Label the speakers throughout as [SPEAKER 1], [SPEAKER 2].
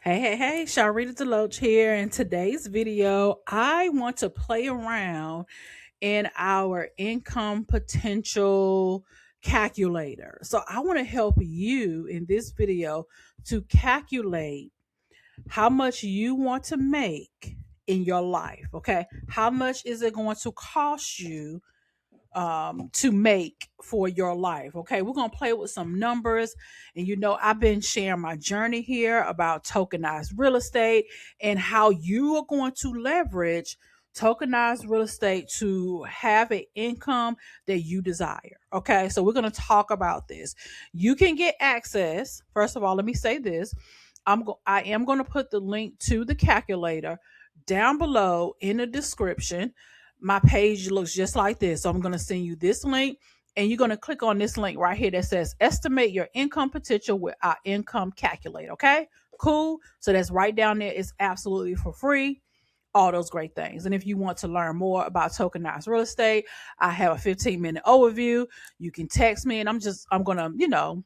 [SPEAKER 1] Hey, Sharita Deloach here. In today's video, I want to play around in our income potential calculator. So I want to help you in this video to calculate how much you want to make in your life. Okay. How much is it going to cost you to make for your life. Okay, we're gonna play with some numbers, and I've been sharing my journey here about tokenized real estate and how you are going to leverage tokenized real estate to have an income that you desire. Okay, so we're gonna talk about this. You can get access. First of all, let me say this. I am going to put the link to the calculator down below in the description. My page looks just like this. So I'm going to send you this link, and you're going to click on this link right here that says estimate your income potential with our income calculator. Okay, cool. So that's right down there. It's absolutely for free. All those great things. And if you want to learn more about tokenized real estate, I have a 15-minute overview. You can text me, and I'm going to,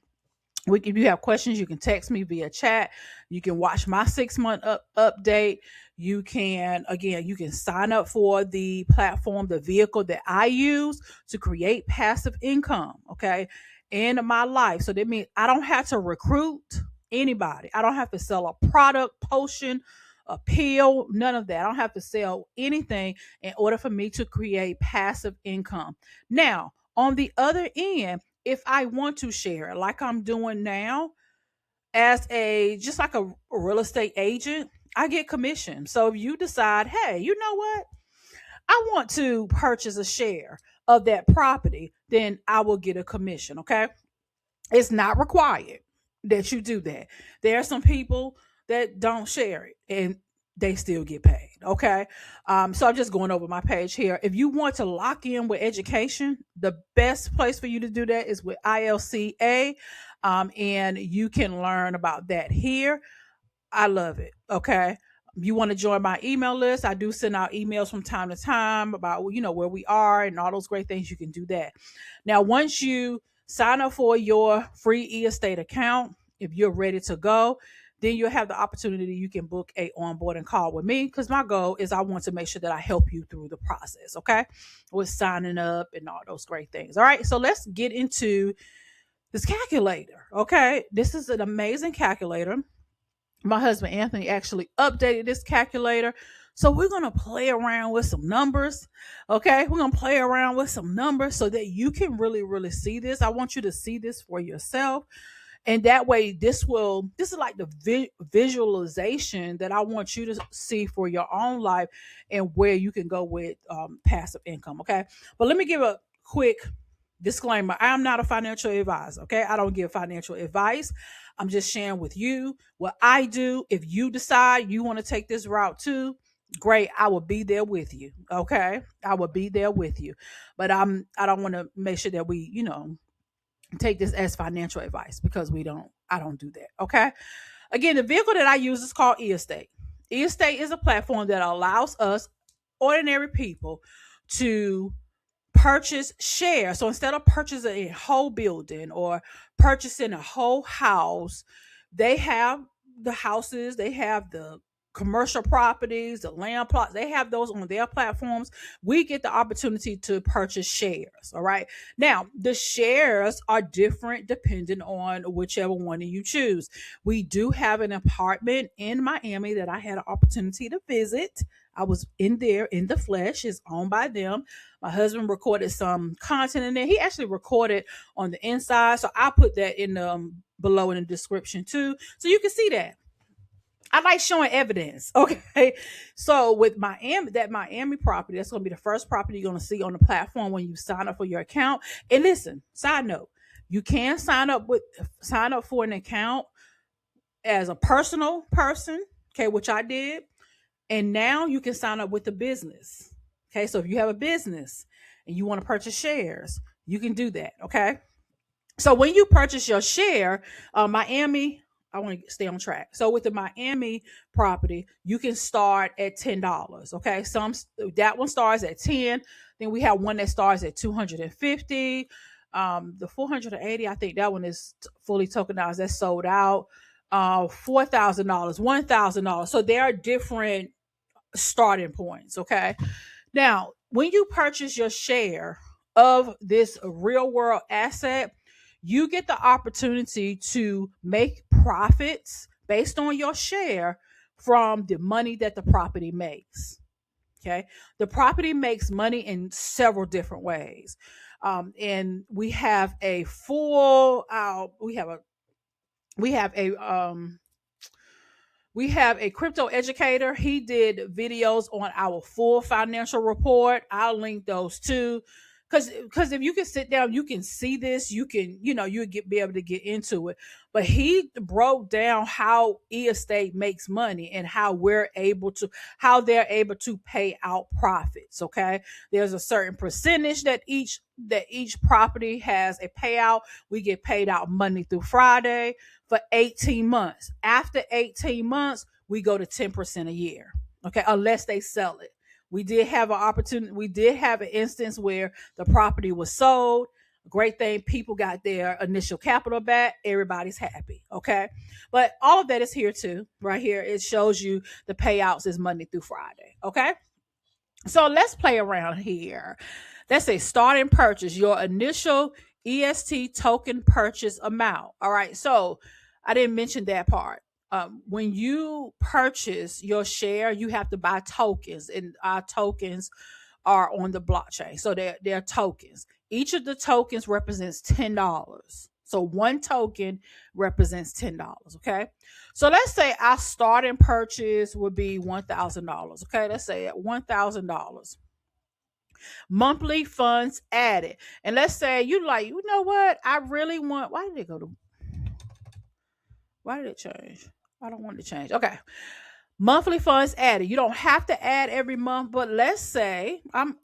[SPEAKER 1] if you have questions, you can text me via chat. You can watch my 6-month update. You can sign up for the platform, the vehicle that I use to create passive income, okay, in my life. So that means I don't have to recruit anybody. I don't have to sell a product, potion, a pill, none of that. I don't have to sell anything in order for me to create passive income. Now, on the other end, if I want to share, like I'm doing now, as just like a real estate agent, I get commission. So if you decide, hey, you know what? I want to purchase a share of that property, then I will get a commission. Okay. It's not required that you do that. There are some people that don't share it and they still get paid. Okay. So I'm just going over my page here. If you want to lock in with education, the best place for you to do that is with ILCA. And you can learn about that here. I love it. Okay. You want to join my email list? I do send out emails from time to time about where we are and all those great things. You can do that. Now, once you sign up for your free e-estate account, if you're ready to go, then you'll have the opportunity. You can book a onboarding call with me, because my goal is I want to make sure that I help you through the process. Okay, with signing up and all those great things. All right, so let's get into this calculator. Okay, this is an amazing calculator. My husband Anthony actually updated this calculator. So we're going to play around with some numbers. Okay. We're going to play around with some numbers so that you can really, really see this. I want you to see this for yourself. And that way, this is like the visualization that I want you to see for your own life and where you can go with passive income. Okay. But let me give a quick disclaimer. I am not a financial advisor. Okay. I don't give financial advice. I'm just sharing with you what I do. If you decide you want to take this route too, great. I will be there with you. Okay. I will be there with you. But I don't want to make sure that we, take this as financial advice, because I don't do that. Okay. Again, the vehicle that I use is called e-estate. E-estate is a platform that allows us ordinary people to purchase shares. So instead of purchasing a whole building or purchasing a whole house, they have the houses, they have the commercial properties, the land plots, they have those on their platforms. We get the opportunity to purchase shares. All right. Now, the shares are different depending on whichever one you choose. We do have an apartment in Miami that I had an opportunity to visit. I was in there in the flesh. It's owned by them. My husband recorded some content in there. He actually recorded on the inside. So I put that in below in the description too. So you can see that. I like showing evidence. Okay. So with Miami property, that's going to be the first property you're going to see on the platform when you sign up for your account. And listen, side note, you can sign up for an account as a personal person. Okay. Which I did. And now you can sign up with the business. Okay. So if you have a business and you want to purchase shares, you can do that. Okay. So when you purchase your share, Miami, I want to stay on track. So with the Miami property, you can start at $10. Okay. That one starts at 10. Then we have one that starts at 250. The 480, I think that one is fully tokenized. That's sold out. $4,000, $1,000. So there are different starting points. Okay. Now, when you purchase your share of this real world asset, you get the opportunity to make profits based on your share from the money that the property makes. Okay. The property makes money in several different ways. And we have a full, we have a, we have a crypto educator. He did videos on our full financial report. I'll link those too. Because if you can sit down, you can see this, you can, you be able to get into it. But he broke down how estate makes money and how they're able to pay out profits. Okay. There's a certain percentage that each property has a payout. We get paid out Monday through Friday for 18 months. After 18 months, we go to 10% a year. Okay, unless they sell it. We did have an opportunity, we did have an instance where the property was sold. Great thing, people got their initial capital back. Everybody's happy. Okay. But all of that is here too. Right here, it shows you the payouts is Monday through Friday. Okay. So let's play around here. Let's say starting purchase, your initial EST token purchase amount. All right. So I didn't mention that part. When you purchase your share, you have to buy tokens, and our tokens are on the blockchain. So they're tokens. Each of the tokens represents $10. So one token represents $10. Okay. So let's say our starting purchase would be $1,000. Okay. Let's say at $1,000. Monthly funds added. And let's say you like, you know what? I really want, why did it change? I don't want it to change. Okay. Monthly funds added. You don't have to add every month, but let's say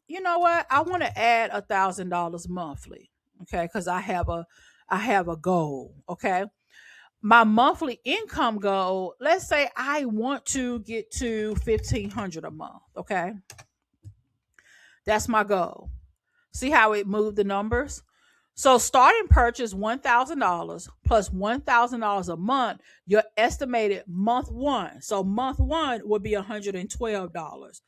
[SPEAKER 1] you know what? I want to add $1,000 monthly. Okay. Cause I have a goal. Okay. My monthly income goal, let's say I want to get to 1,500 a month. Okay. That's my goal. See how it moved the numbers? So starting purchase $1,000 plus $1,000 a month, your estimated month one. So month one would be $112.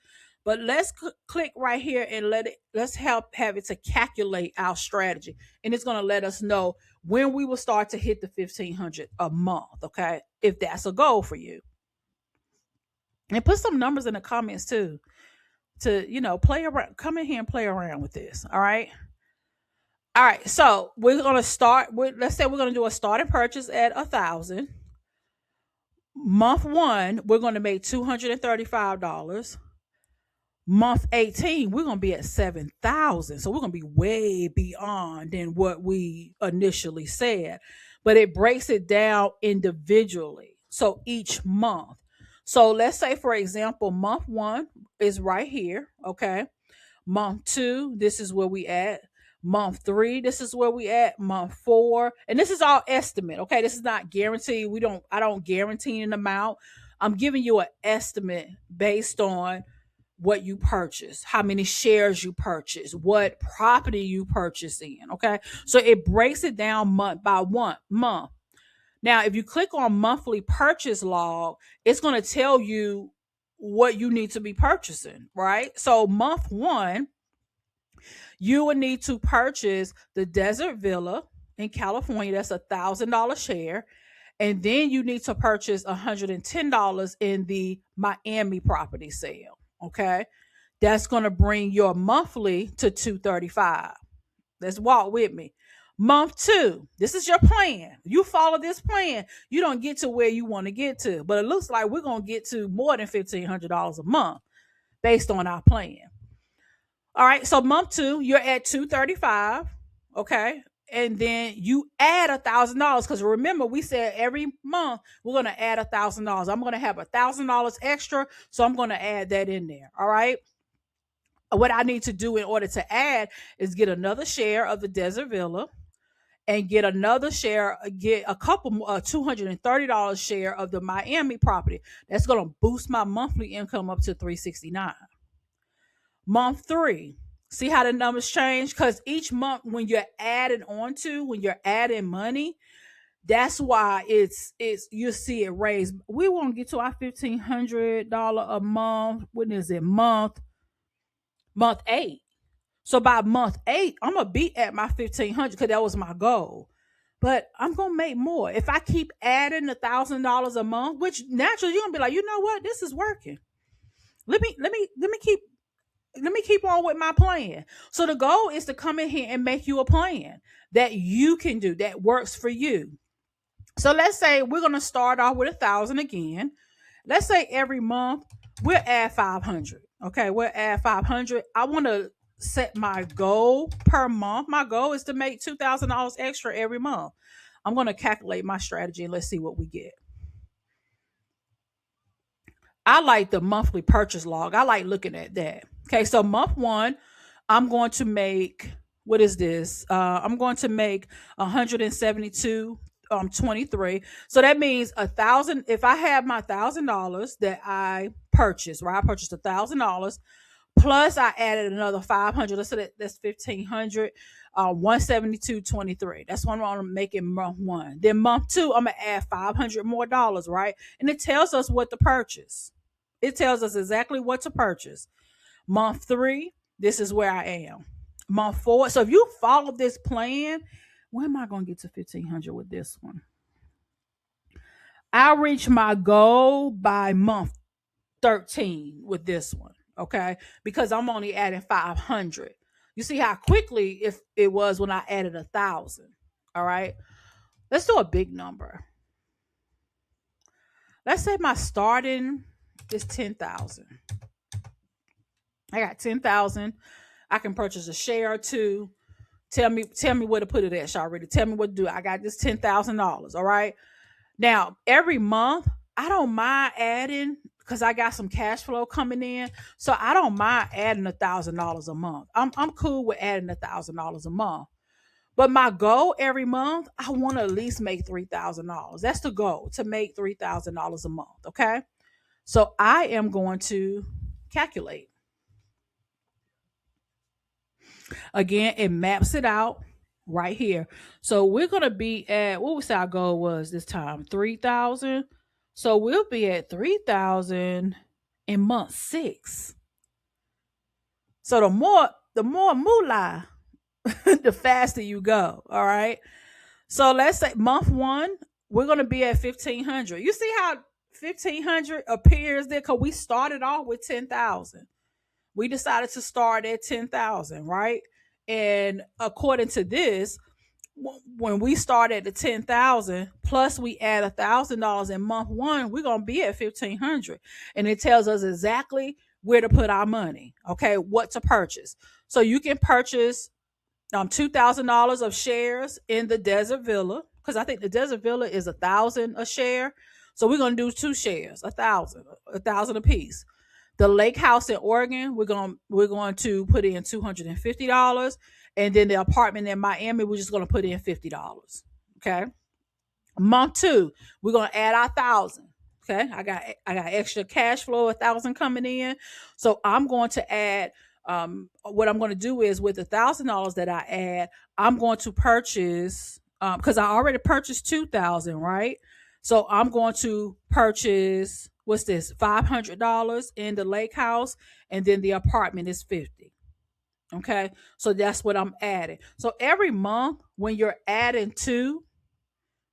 [SPEAKER 1] But let's click right here and let's have it to calculate our strategy. And it's going to let us know when we will start to hit the 1,500 a month. Okay. If that's a goal for you. And put some numbers in the comments too, to, play around, come in here and play around with this. All right. All right, so we're gonna start with, let's say we're gonna do a starting purchase at 1,000. Month one, we're gonna make $235. Month 18, we're gonna be at 7,000. So we're gonna be way beyond than what we initially said. But it breaks it down individually. So each month. So let's say, for example, month one is right here. Okay. Month two, this is where we at. Month three, this is where we at. Month four, and this is all estimate. Okay, this is not guaranteed. I don't guarantee an amount. I'm giving you an estimate based on what you purchase, how many shares you purchase, what property you purchase in. Okay, so it breaks it down month by month. Now, if you click on monthly purchase log, it's going to tell you what you need to be purchasing, right? So month one, you would need to purchase the Desert Villa in California. That's $1,000 share. And then you need to purchase $110 in the Miami property sale. Okay. That's going to bring your monthly to $235. Let's walk with me. Month two, this is your plan. You follow this plan, you don't get to where you want to get to. But it looks like we're going to get to more than $1,500 a month based on our plan. All right. So month two, you're at 235. Okay. And then you add $1,000. Because remember, we said every month we're going to add $1,000. I'm going to have $1,000 extra. So I'm going to add that in there. All right. What I need to do in order to add is get another share of the Desert Villa and get another share, get a couple $230 share of the Miami property. That's going to boost my monthly income up to $369. Month three, see how the numbers change? Because each month when you're adding money, That's why it's you see it raised. We won't get to our $1,500 a month. When is it? Month 8. So by month 8, I'm gonna be at my 1,500 because that was my goal. But I'm gonna make more if I keep adding $1,000 a month. Which naturally you're gonna be like, you know what, this is working. Let me keep on with my plan. So the goal is to come in here and make you a plan that you can do that works for you. So let's say we're gonna start off with 1,000 again. Let's say every month we'll add 500. Okay, we'll add 500. I want to set my goal per month. My goal is to make $2,000 extra every month. I'm gonna calculate my strategy and let's see what we get. I like the monthly purchase log. I like looking at that. Okay, so month 1, I'm going to make, what is this? I'm going to make 172 23. So that means 1,000. If I have my $1,000 that I purchased, right? I purchased $1,000 plus I added another 500. Let's say that's 1,500. 172.23. That's what I'm making month 1. Then month 2, I'm gonna add 500 more dollars, right? And it tells us what to purchase. It tells us exactly what to purchase. Month 3, this is where I am. Month 4. So if you follow this plan, when am I gonna get to 1,500 with this one? I'll reach my goal by month 13 with this one, okay? Because I'm only adding 500. You see how quickly if it was when I added 1,000. All right. Let's do a big number. Let's say my starting is 10,000. I got 10,000. I can purchase a share or two. Tell me where to put it at, Sharita. Tell me what to do. I got this $10,000. All right. Now, every month, I don't mind adding because I got some cash flow coming in. So I don't mind adding $1,000 a month. I'm cool with adding $1,000 a month. But my goal every month, I want to at least make $3,000. That's the goal, to make $3,000 a month. Okay. So I am going to calculate. Again, it maps it out right here. So we're going to be at, what was our goal was this time? 3,000. So we'll be at 3,000 in month 6. So the more moolah, the faster you go. All right. So let's say month 1, we're going to be at 1,500. You see how 1,500 appears there? Because we started off with 10,000. We decided to start at 10,000, right? And according to this, when we start at the 10,000 plus we add $1,000 in month 1, we're gonna be at 1,500, and it tells us exactly where to put our money. Okay, what to purchase. So you can purchase $2,000 of shares in the Desert Villa, because I think the Desert Villa is 1,000 a share. So we're gonna do 2 shares, 1,000 a piece. The lake house in Oregon, we're going to put in $250, and then the apartment in Miami, we're just going to put in $50. Okay. Month 2, we're going to add our 1,000. Okay. I got extra cash flow, 1,000 coming in, so I'm going to add. What I'm going to do is with $1,000 that I add, I'm going to purchase because I already purchased 2,000, right? So I'm going to purchase, what's this, $500 in the lake house, and then the apartment is 50. Okay, so that's what I'm adding. So every month when you're adding to,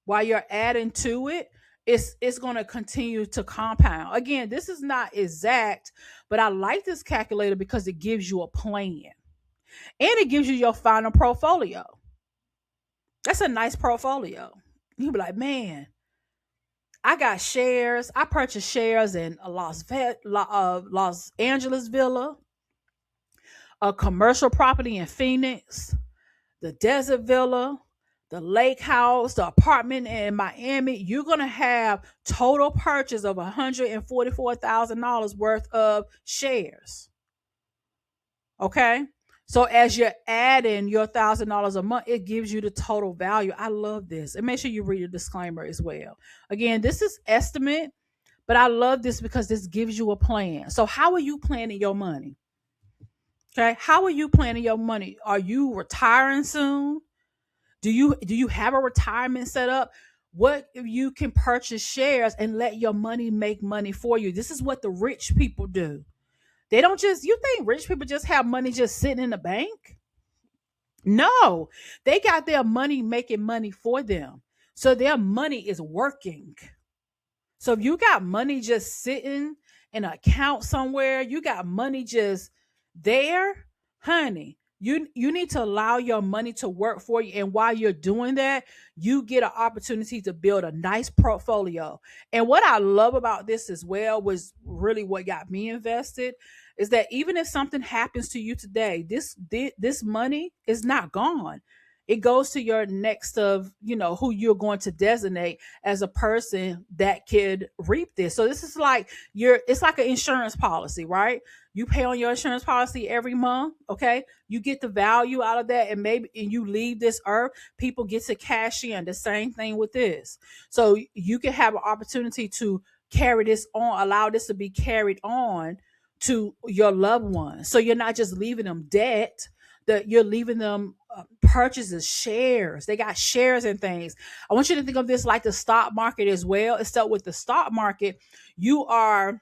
[SPEAKER 1] while you're adding to it, it's going to continue to compound. Again, this is not exact, but I like this calculator because it gives you a plan and it gives you your final portfolio. That's a nice portfolio. You'll be like, man, I got shares. I purchased shares in a Los Angeles villa, a commercial property in Phoenix, the desert villa, the lake house, the apartment in Miami. You're going to have total purchase of $144,000 worth of shares. Okay. So as you're adding your $1,000 a month, it gives you the total value. I love this. And make sure you read the disclaimer as well. Again, this is estimate, but I love this because this gives you a plan. So how are you planning your money? Okay. How are you planning your money? Are you retiring soon? Do you have a retirement set up? What if you can purchase shares and let your money make money for you? This is what the rich people do. They don't just, you think rich people just have money just sitting in the bank? No, they got their money making money for them. So their money is working. So if you got money just sitting in an account somewhere, you got money just there, honey. You need to allow your money to work for you. And while you're doing that, you get an opportunity to build a nice portfolio. And what I love about this as well was really what got me invested is that even if something happens to you today, this money is not gone. It goes to your next of, who you're going to designate as a person that could reap this. So this is like it's like an insurance policy, right? You pay on your insurance policy every month, okay? You get the value out of that, and you leave this earth, people get to cash in. The same thing with this. So you can have an opportunity to carry this on, allow this to be carried on to your loved ones. So you're not just leaving them debt, that you're leaving them purchases, shares. They got shares and things. I want you to think of this like the stock market as well. Except with the stock market, you are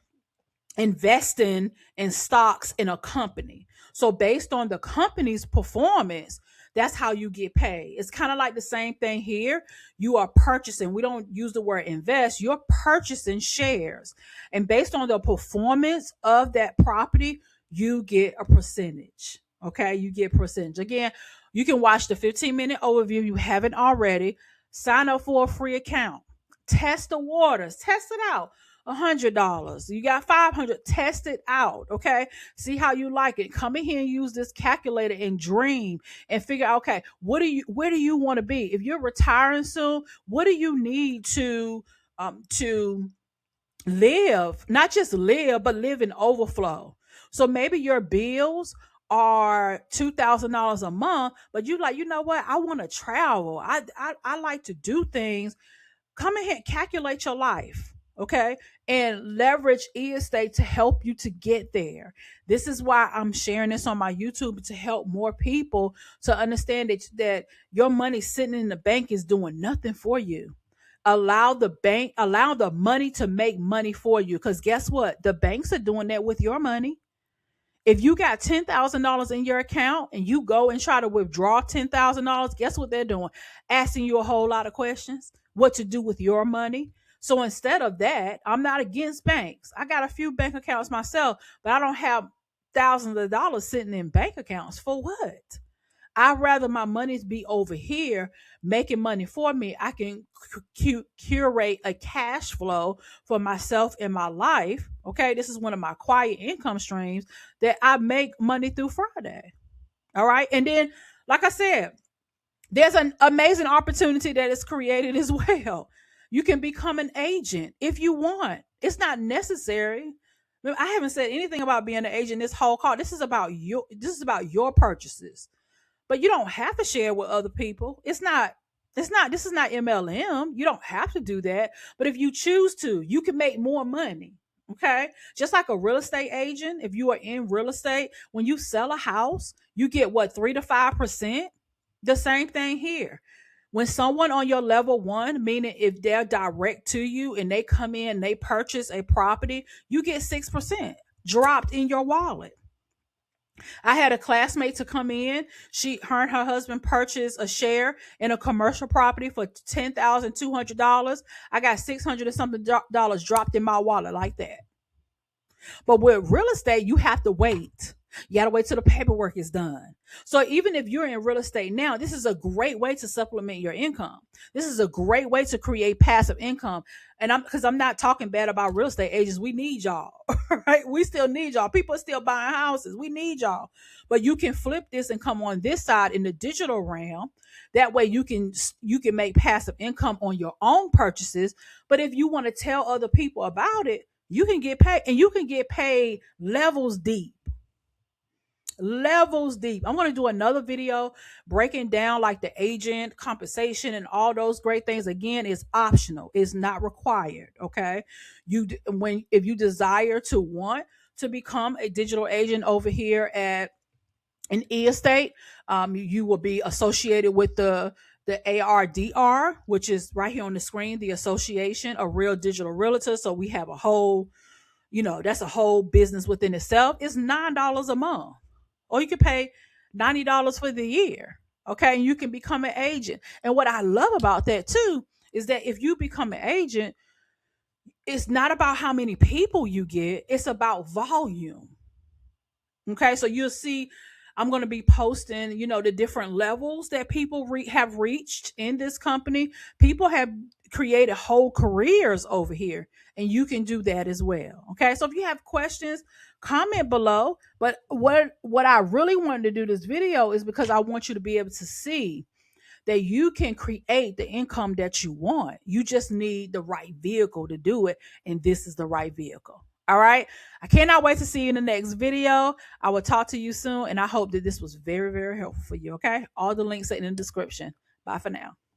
[SPEAKER 1] investing in stocks in a company. So based on the company's performance, that's how you get paid. It's kind of like the same thing here. You are purchasing. We don't use the word invest. You're purchasing shares. And based on the performance of that property, you get a percentage. Okay, you get percentage. Again, you can watch the 15-minute overview if you haven't already. Sign up for a free account. Test the waters. Test it out. $100. You got 500. Test it out. Okay. See how you like it. Come in here and use this calculator and dream and figure out, okay, where do you want to be? If you're retiring soon, what do you need to live, not just live, but live in overflow? So maybe your bills are $2,000 a month, but you like, you know what? I want to travel. I like to do things. Come in here and calculate your life, okay, and leverage estate to help you to get there. This is why I'm sharing this on my YouTube, to help more people to understand that your money sitting in the bank is doing nothing for you. Allow the money to make money for you, because guess what, the banks are doing that with your money. If you got $10,000 in your account and you go and try to withdraw $10,000, guess what they're doing? Asking you a whole lot of questions, what to do with your money. So instead of that, I'm not against banks. I got a few bank accounts myself, but I don't have thousands of dollars sitting in bank accounts. For what? I'd rather my monies be over here making money for me. I can curate a cash flow for myself in my life. Okay, this is one of my quiet income streams that I make money through Friday. All right, and then, like I said, there's an amazing opportunity that is created as well. You can become an agent if you want. It's not necessary. I haven't said anything about being an agent this whole call. This is about your purchases, but you don't have to share with other people. This is not MLM. You don't have to do that. But if you choose to, you can make more money. Okay. Just like a real estate agent, if you are in real estate, when you sell a house, you get what, 3 to 5%? The same thing here. When someone on your level one, meaning if they're direct to you and they come in, they purchase a property, you get 6% dropped in your wallet. I had a classmate to come in. Her and her husband purchased a share in a commercial property for $10,200. I got 600 and something dollars dropped in my wallet like that. But with real estate, you have to wait. You got to wait till the paperwork is done. So even if you're in real estate now, this is a great way to supplement your income. This is a great way to create passive income. And I'm not talking bad about real estate agents. We need y'all, right? We still need y'all. People are still buying houses. We need y'all. But you can flip this and come on this side in the digital realm. That way you can make passive income on your own purchases. But if you want to tell other people about it, you can get paid, and you can get paid levels deep. Levels deep. I'm going to do another video breaking down like the agent compensation and all those great things. Again, it's optional. It's not required. Okay. If you desire to want to become a digital agent over here at an estate, you will be associated with the ARDR, which is right here on the screen, the Association of Real Digital Realtors. So we have a whole, that's a whole business within itself. It's $9 a month. Or you can pay $90 for the year. Okay. And you can become an agent. And what I love about that too is that if you become an agent, it's not about how many people you get, it's about volume. Okay, so you'll see I'm going to be posting, the different levels that people have reached in this company. People have created whole careers over here, and you can do that as well. Okay, so if you have questions, comment below. But what I really wanted to do this video is because I want you to be able to see that you can create the income that you want. You just need the right vehicle to do it. And this is the right vehicle. All right. I cannot wait to see you in the next video. I will talk to you soon. And I hope that this was very, very helpful for you. Okay. All the links are in the description. Bye for now.